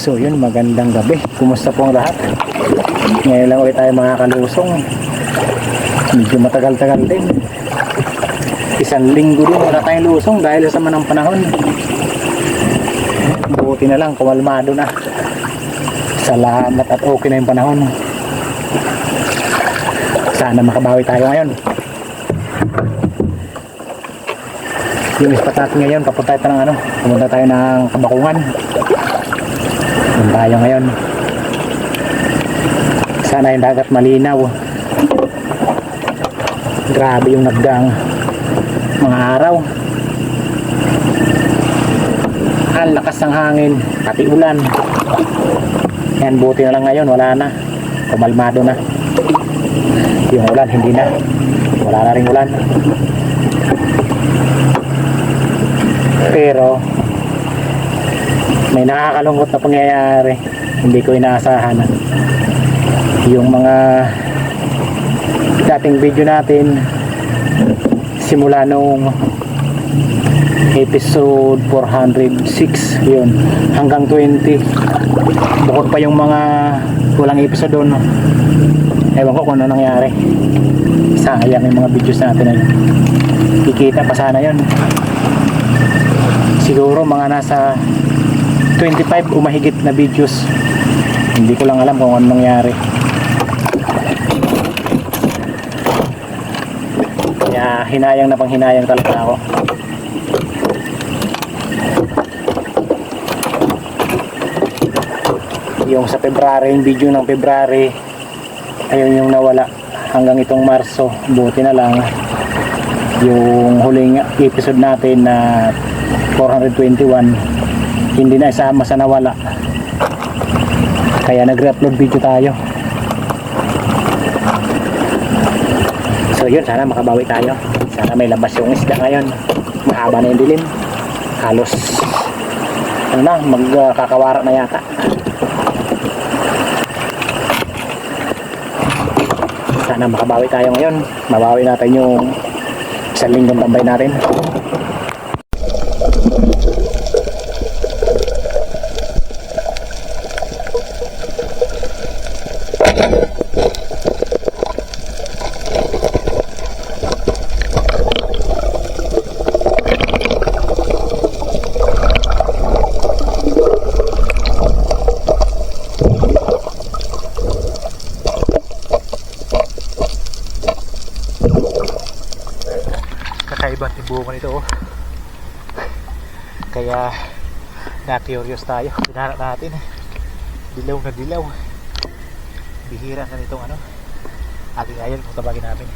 So yun, magandang gabi. Kumusta po ang lahat? Ngayon lang ulit tayo mga kalusong. Medyo matagal-tagal din. Isang linggo din wala tayong lusong dahil sa sama ng panahon. Buti na lang, kumalmado na. Salamat at okay na yung panahon. Sana makabawi tayo ngayon. Yung spot natin ngayon, papunta tayo ng pumunta tayo ng Kabakungan. Doon tayo ngayon. Sana yung dagat malinaw. Grabe yung nagdaang mga araw. Ang lakas ng hangin, pati ulan. Yan, buti na lang ngayon, wala na. Kumalmado na. Yung ulan, hindi na. Wala na ring ulan. Pero may nakakalungkot na pangyayari. Hindi ko inaasahan. Yung mga dating video natin simula nung episode 406 yun hanggang 20, bukod pa yung mga walang episode doon. Ewan ko kung ano nangyari. Sayang yung mga videos natin na yun. Kikita pa sana yun. Siguro mga nasa 25 o mahigit na videos. Hindi ko lang alam kung ano nangyari. Kaya hinayang na panghinayang talaga ako. Yung sa February, yung video ng February, ayun yung nawala hanggang itong Marso. Buti na lang yung huling episode natin na 421 hindi na isama sa nawala, kaya nag-re-upload video tayo. So yun, sana makabawi tayo. Sana may labas yung isda ngayon. Mahaba na yung dilim, halos magkakawara na yata. Sana makabawi tayo ngayon. Mabawi natin yung isang linggong tambay natin. Kakaiba ang tibukan ito, oh. Kaya na-curious tayo. Pinarap natin, dilaw na dilaw. Bihira na nitong ating ayan kung tabagin natin.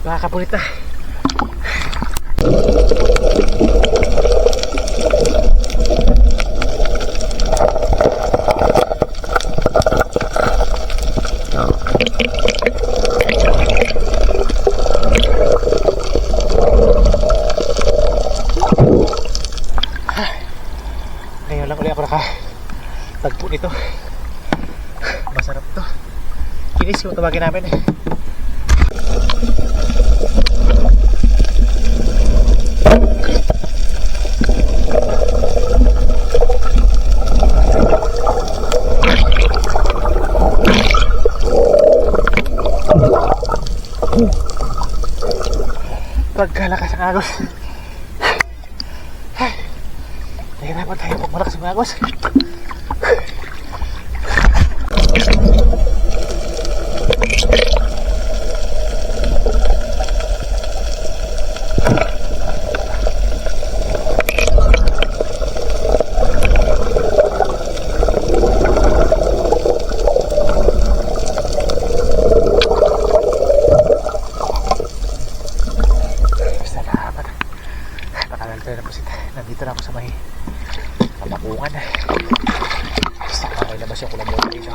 Nakakapulit na. Ngayon lang ulit ako nakatagpo nito. Masarap to. Kinis yung tawagin namin. Pagkalakas ang agos. Nahirapan tayo pag malakas ang agos. Nandito na ako sa may Kabakungan. Saka may labas yung kulabot dito.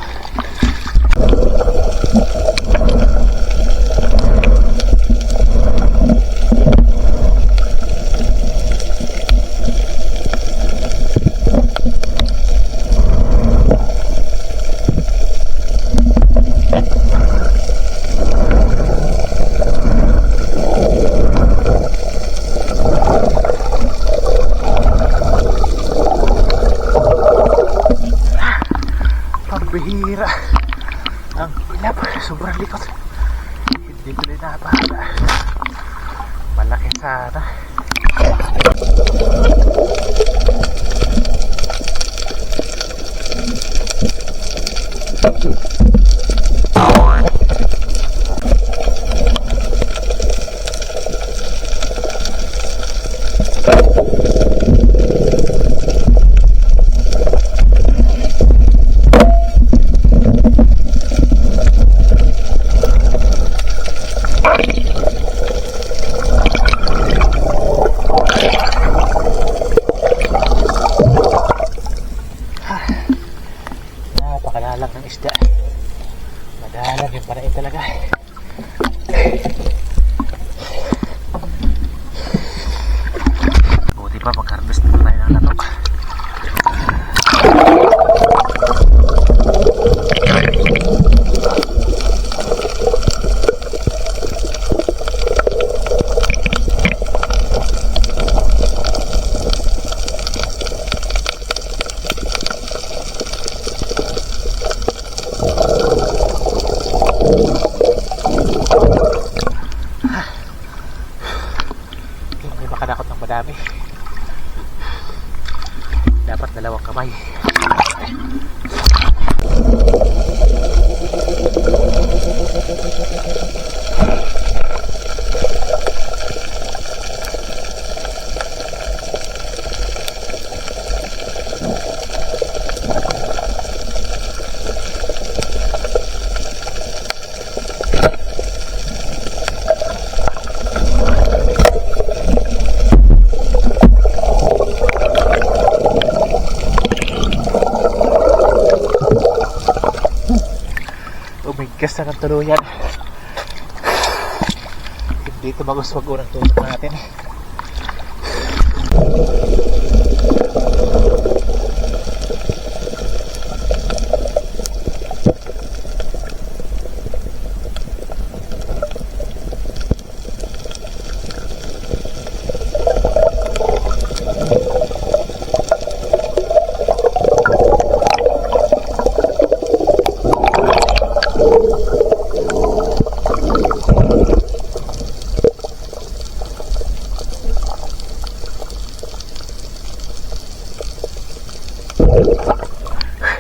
Dito rin napahala. Malaki sana. Napakalalang ng isda. Madalang yung parain talaga. Buti pa mag-harvest na tayo ng latok. Hindi makadakot ng madami. Dapat dalawang kamay. Umigas na ng tuluyan. Hindi ito maguswag unang tusok natin.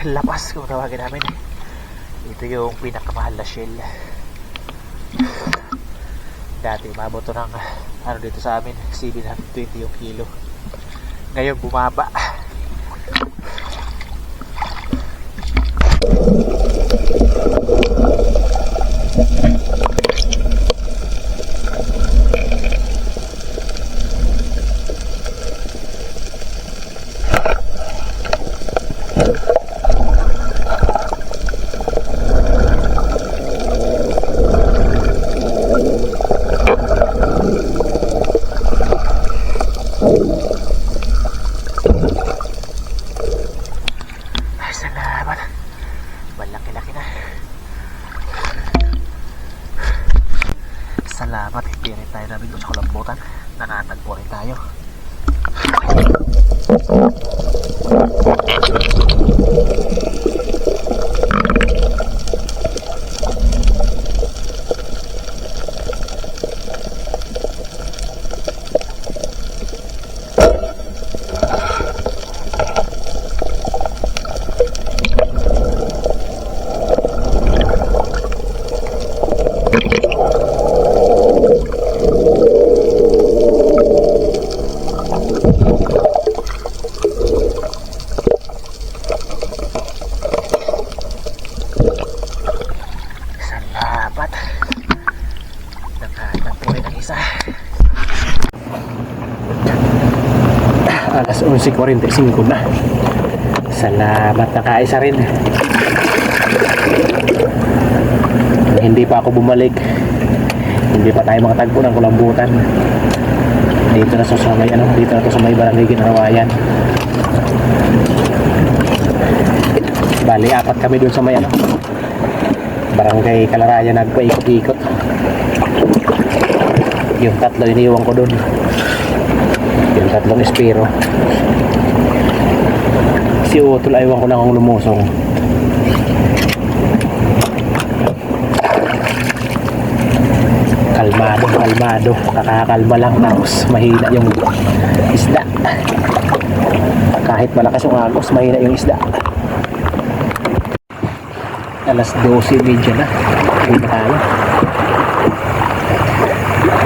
Lapas kung tawagin namin. Ito yung pinakamahal na shell. Dati umabot ng ano dito sa amin 720 yung kilo. Ngayon bumaba. Salamat. Malaki-laki na. Salamat. Hindi rin tayo namin doon sa kulambutan. Nakatagpo rin tayo. Salamat. Nakatagpo rin ang isa. Alas 11:45 na. Salamat, nakaisa rin. Hindi pa ako bumalik. Hindi pa tayo makatagpo ng kulambutan. Dito na sa may dito na to sa may barangay Ginarawayan. Bali, apat kami doon sa may barangay Kalarayan, nagpaikot-ikot. Yung tatlo iniwan ko doon. Yung tatlong espiro. Si Utol, aywan ko lang kung lumusong. kalmado, nakakalma lang, tapos mahina yung isda. Kahit malakas yung agos, mahina yung isda. Alas 12:30 na, hindi na tayo.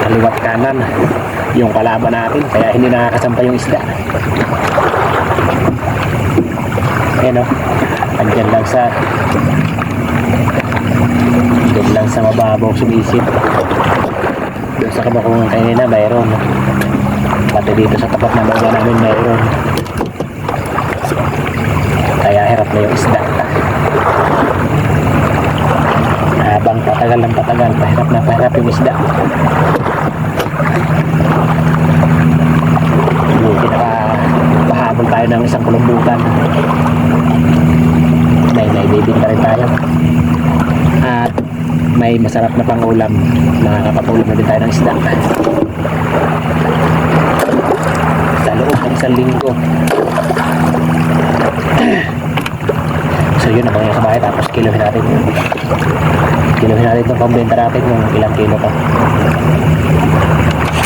Kaliwat kanan yung kalaban natin, kaya hindi nakakasampa yung isda. Ayan o, andyan lang sa mababaw sumisid. Doon sa kabakungan kanina mayroon, pati dito sa tapat na mga namin mayroon, kaya hirap na yung isda. Habang patagal ng patagal, pahirap yung isda. Buti nakapahabol tayo ng isang kulumbutan. Naibibig pa rin tayo. At may masarap na pangulam, makakapatulog na din tayo ng isda sa loob ng isang linggo. So yun ang mga kabahay, tapos kilohin natin itong pambenta natin kung ilang kilo to.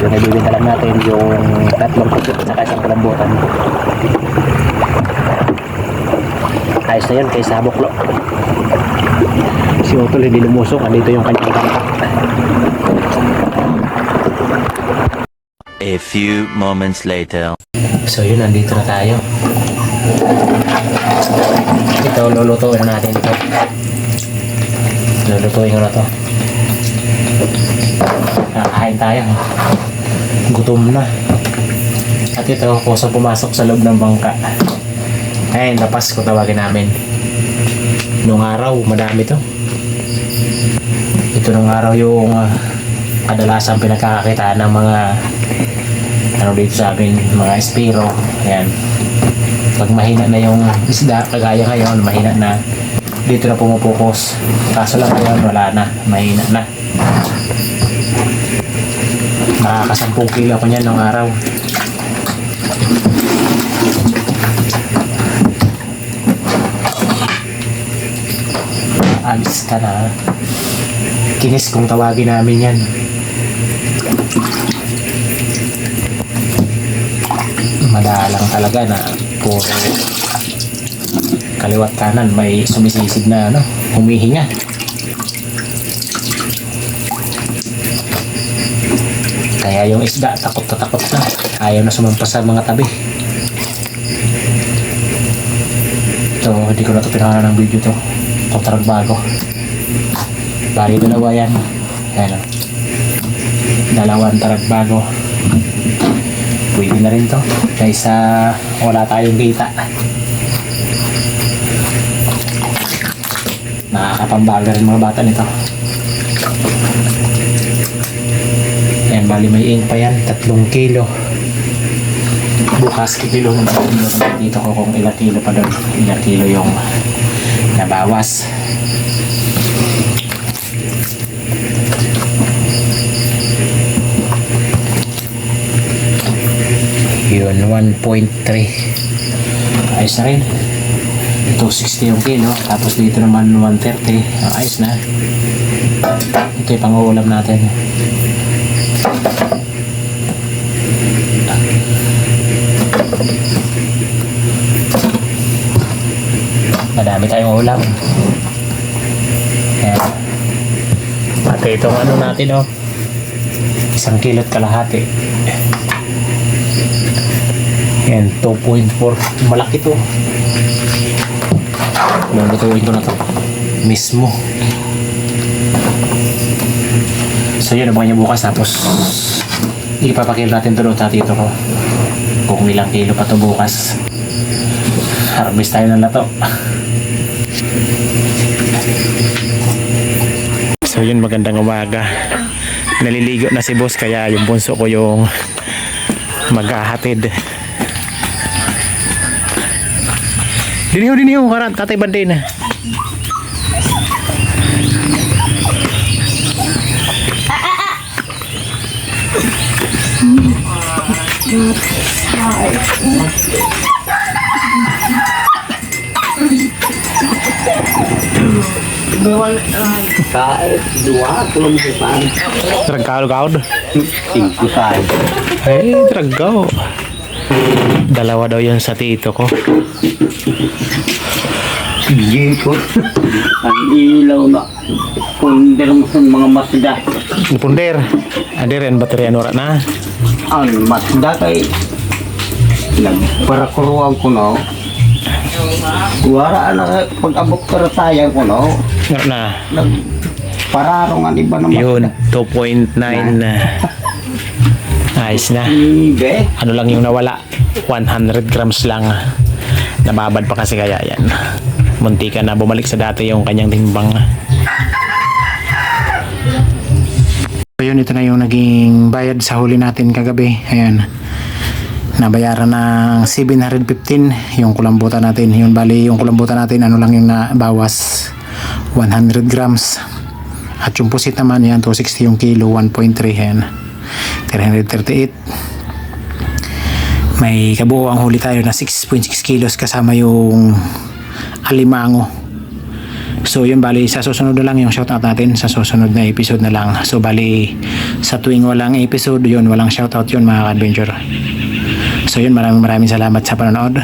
Yung nabibenta lang natin yung 3 pusit at saka isang kulambutan. Ayos na yun kay Saboklo. Si Otol hindi lumusok, andito yung kanyang kanta. A few moments later. So yun, nandito na tayo. Ito, lulutuin na natin ito. Lulutuin ko na to. Kakain tayo. Gutom na. At ito, kusa pumasok sa loob ng bangka. Ayun, lapas ko tawagin namin. Nung araw, madami to. Ito nung araw yung kadalasang pinagkakakita ng mga dito sa amin, mga espiro. Ayan. Pag mahina na yung isda, kagaya ngayon, mahina na, dito na pumupukus. Kaso lang ngayon, wala na, mahina na. Nakaka-10 kilo ko niyan nung araw. Alis ka na. Kinis kung tawagin namin yan. Madalang talaga na puro kaliwat kanan may sumisisid na humihinga. Kaya yung isda takot na, ayaw na sumampas sa mga tabi. Ito, hindi ko na ito pinakalan ng video to. Kontrag bago. Bali dalawa yan. Ayan o. Dalawang tarag bago. Pwede na rin to kaysa wala tayong kita. Nakakapambaga rin mga bata nito. Yan, bali may ink pa yan, 3 kilo. Bukas kilo dito ko kung ilang kilo pa doon, ilang kilo yung nabawas. Yun, 1.3. Ayos na rin. 260 yung kilo. Tapos dito naman 130. Ayos na. Ito yung pang-uulam natin. Madami tayong ulam. Ayan. Pati itong natin 1 kilo't kalahati. Yan, 2.4. Malaki to. Lulutuin ko na to mismo. So yun, abangan niya bukas. Tapos ipapakil natin to doon sa tito ko kung ilang kilo pa to bukas. Harvest tayo ng lato. So yun, magandang umaga. Naliligo na si boss, kaya yung bunso ko yung maghahatid. Diniho, karat, tatay banday na. Kahit dua, tulong sa paan. Tragkaw-kaw. 55. Eh, tragaw. Dalawa daw yun sa tito ko. Jikot. Ang ilaw na. Punder mo sa mga masda. Punder. Adi rin baterya nora na. Ang masda kay nagparakuruan ko no. Wara na pag-abot ka rataya ko no. Nora na. Nagpararong ang iba naman. Yun, 2.9 na. Ayos na. Ibe. Ano lang yung nawala? 100 grams lang. Nababad pa kasi kaya yan. Munti ka na bumalik sa dati yung kanyang timbang. So yun, ito na yung naging bayad sa huli natin kagabi. Ayan. Nabayaran ng 715 yung kulambutan natin. Yun, bali yung kulambutan natin, ano lang yung nabawas? 100 grams. At yung pusit naman, yan, 260 yung kilo, 1.3. Ayan. 338. May kabuo ang huli tayo na 6.6 kilos kasama yung alimango. So yun, bali sa susunod na lang yung shoutout natin, sa susunod na episode na lang. So bali sa tuwing walang episode yun, walang shoutout yun mga ka-adventure. So yun, maraming salamat sa panonood.